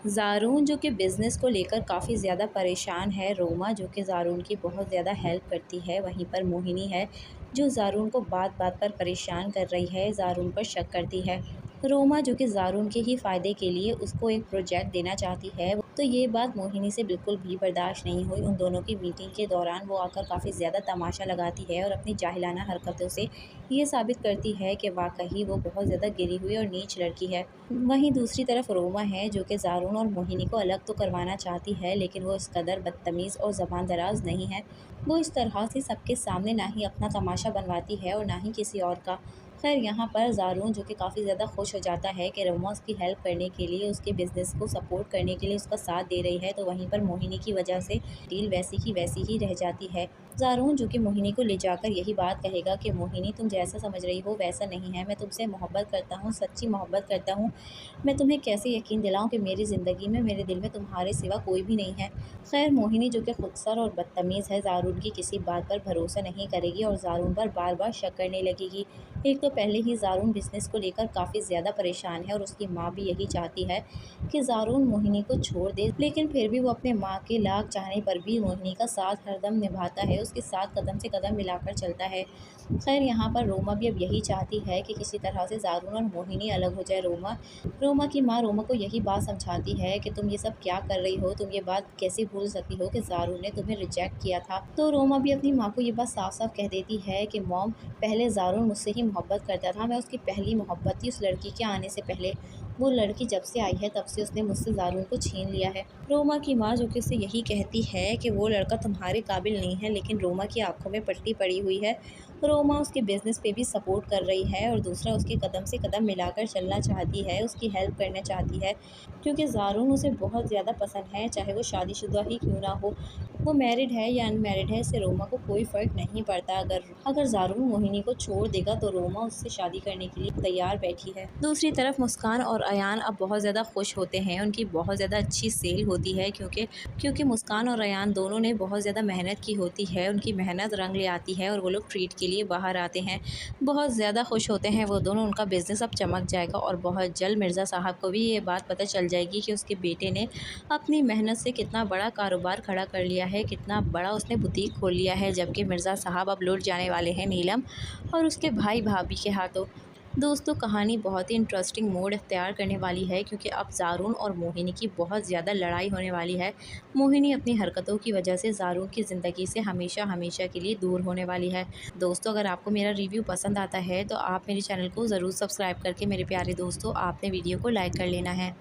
ज़ारून जो कि बिज़नेस को लेकर काफ़ी ज़्यादा परेशान है, रोमा जो कि ज़ारून की बहुत ज़्यादा हेल्प करती है, वहीं पर मोहिनी है जो ज़ारून को बात-बात पर परेशान कर रही है, ज़ारून पर शक करती है। रोमा जो कि ज़ारून के ही फ़ायदे के लिए उसको एक प्रोजेक्ट देना चाहती है, तो ये बात मोहिनी से बिल्कुल भी बर्दाश्त नहीं हुई। उन दोनों की मीटिंग के दौरान वो आकर काफ़ी ज़्यादा तमाशा लगाती है और अपनी जाहिलाना हरकतों से ये साबित करती है कि वाक़ई वो बहुत ज़्यादा गिरी हुई और नीच लड़की है। वहीं दूसरी तरफ रोमा है जो कि ज़ारून और मोहिनी को अलग तो करवाना चाहती है, लेकिन वो इस कदर बदतमीज़ और ज़बान दराज़ नहीं है। वो इस तरह से सबके सामने ना ही अपना तमाशा बनवाती है और ना ही किसी और का। खैर यहाँ पर ज़ारून जो कि काफ़ी ज़्यादा खुश हो जाता है कि रोमा उसकी हेल्प करने के लिए, उसके बिज़नेस को सपोर्ट करने के लिए उसका साथ दे रही है, तो वहीं पर मोहिनी की वजह से डील वैसी की वैसी ही रह जाती है। ज़ारून जो कि मोहिनी को ले जाकर यही बात कहेगा कि मोहिनी, तुम जैसा समझ रही हो वैसा नहीं है, मैं तुमसे मोहब्बत करता हूँ, सच्ची मोहब्बत करता हूँ। मैं तुम्हें कैसे यकीन दिलाऊँ कि मेरी ज़िंदगी में, मेरे दिल में तुम्हारे सिवा कोई भी नहीं है। खैर मोहिनी जो कि खुदसर और बदतमीज़ है, ज़ारून की किसी बात पर भरोसा नहीं करेगी और ज़ारून पर बार-बार शक करने लगेगी। एक तो पहले ही ज़ारून बिज़नेस को लेकर काफ़ी ज़्यादा परेशान है और उसकी माँ भी यही चाहती है कि ज़ारून मोहिनी को छोड़ दे, लेकिन फिर भी वो अपने माँ के लाख चाहने पर भी मोहिनी का साथ हरदम निभाता है, उसके साथ कदम से कदम मिलाकर चलता है। खैर यहाँ पर रोमा भी अब यही चाहती है कि किसी तरह से ज़ारून और मोहिनी अलग हो जाए। रोमा रोमा की माँ रोमा को यही बात समझाती है कि तुम ये सब क्या कर रही हो, तुम ये बात कैसे भूल सकती हो कि ज़ारून ने तुम्हें रिजेक्ट किया था। तो रोमा भी अपनी माँ को ये बात साफ-साफ कह देती है कि मॉम, पहले ज़ारून मुझसे ही मोहब्बत करता था, मैं उसकी पहली मोहब्बत थी, उस लड़की के आने से पहले। वो लड़की जब से आई है तब से उसने मुझसे ज़ारून को छीन लिया है। रोमा की माँ जो कि उससे यही कहती है कि वो लड़का तुम्हारे काबिल नहीं है, लेकिन रोमा की आँखों में पट्टी पड़ी हुई है। रोमा उसके बिज़नेस पे भी सपोर्ट कर रही है और दूसरा उसके कदम से कदम मिलाकर चलना चाहती है, उसकी हेल्प करना चाहती है, क्योंकि ज़ारून उसे बहुत ज़्यादा पसंद है, चाहे वो शादीशुदा ही क्यों ना हो। वो मैरिड है या अनमैरिड है, इससे रोमा को कोई फ़र्क नहीं पड़ता। अगर ज़ारून मोहिनी को छोड़ देगा तो रोमा उससे शादी करने के लिए तैयार बैठी है। दूसरी तरफ मुस्कान और अयान अब बहुत ज़्यादा खुश होते हैं, उनकी बहुत ज़्यादा अच्छी सेल होती है, क्योंकि मुस्कान और अयान दोनों ने बहुत ज़्यादा मेहनत की होती है, उनकी मेहनत रंग ले आती है और वो लोग ट्रीट के लिए बाहर आते हैं। बहुत ज़्यादा खुश होते हैं वो दोनों, उनका बिज़नेस अब चमक जाएगा और बहुत जल्द मिर्ज़ा साहब को भी ये बात पता चल जाएगी कि उसके बेटे ने अपनी मेहनत से कितना बड़ा कारोबार खड़ा कर लिया है, कितना बड़ा उसने बुटीक खोल लिया है, जबकि मिर्ज़ा साहब अब लौट जाने वाले हैं नीलम और उसके भाई भाभी के हाथों। दोस्तों कहानी बहुत ही इंटरेस्टिंग मोड़ इख्तियार करने वाली है, क्योंकि अब ज़ारून और मोहिनी की बहुत ज़्यादा लड़ाई होने वाली है। मोहिनी अपनी हरकतों की वजह से ज़ारून की ज़िंदगी से हमेशा हमेशा के लिए दूर होने वाली है। दोस्तों अगर आपको मेरा रिव्यू पसंद आता है तो आप मेरे चैनल को ज़रूर सब्सक्राइब करके, मेरे प्यारे दोस्तों, आपने वीडियो को लाइक कर लेना है।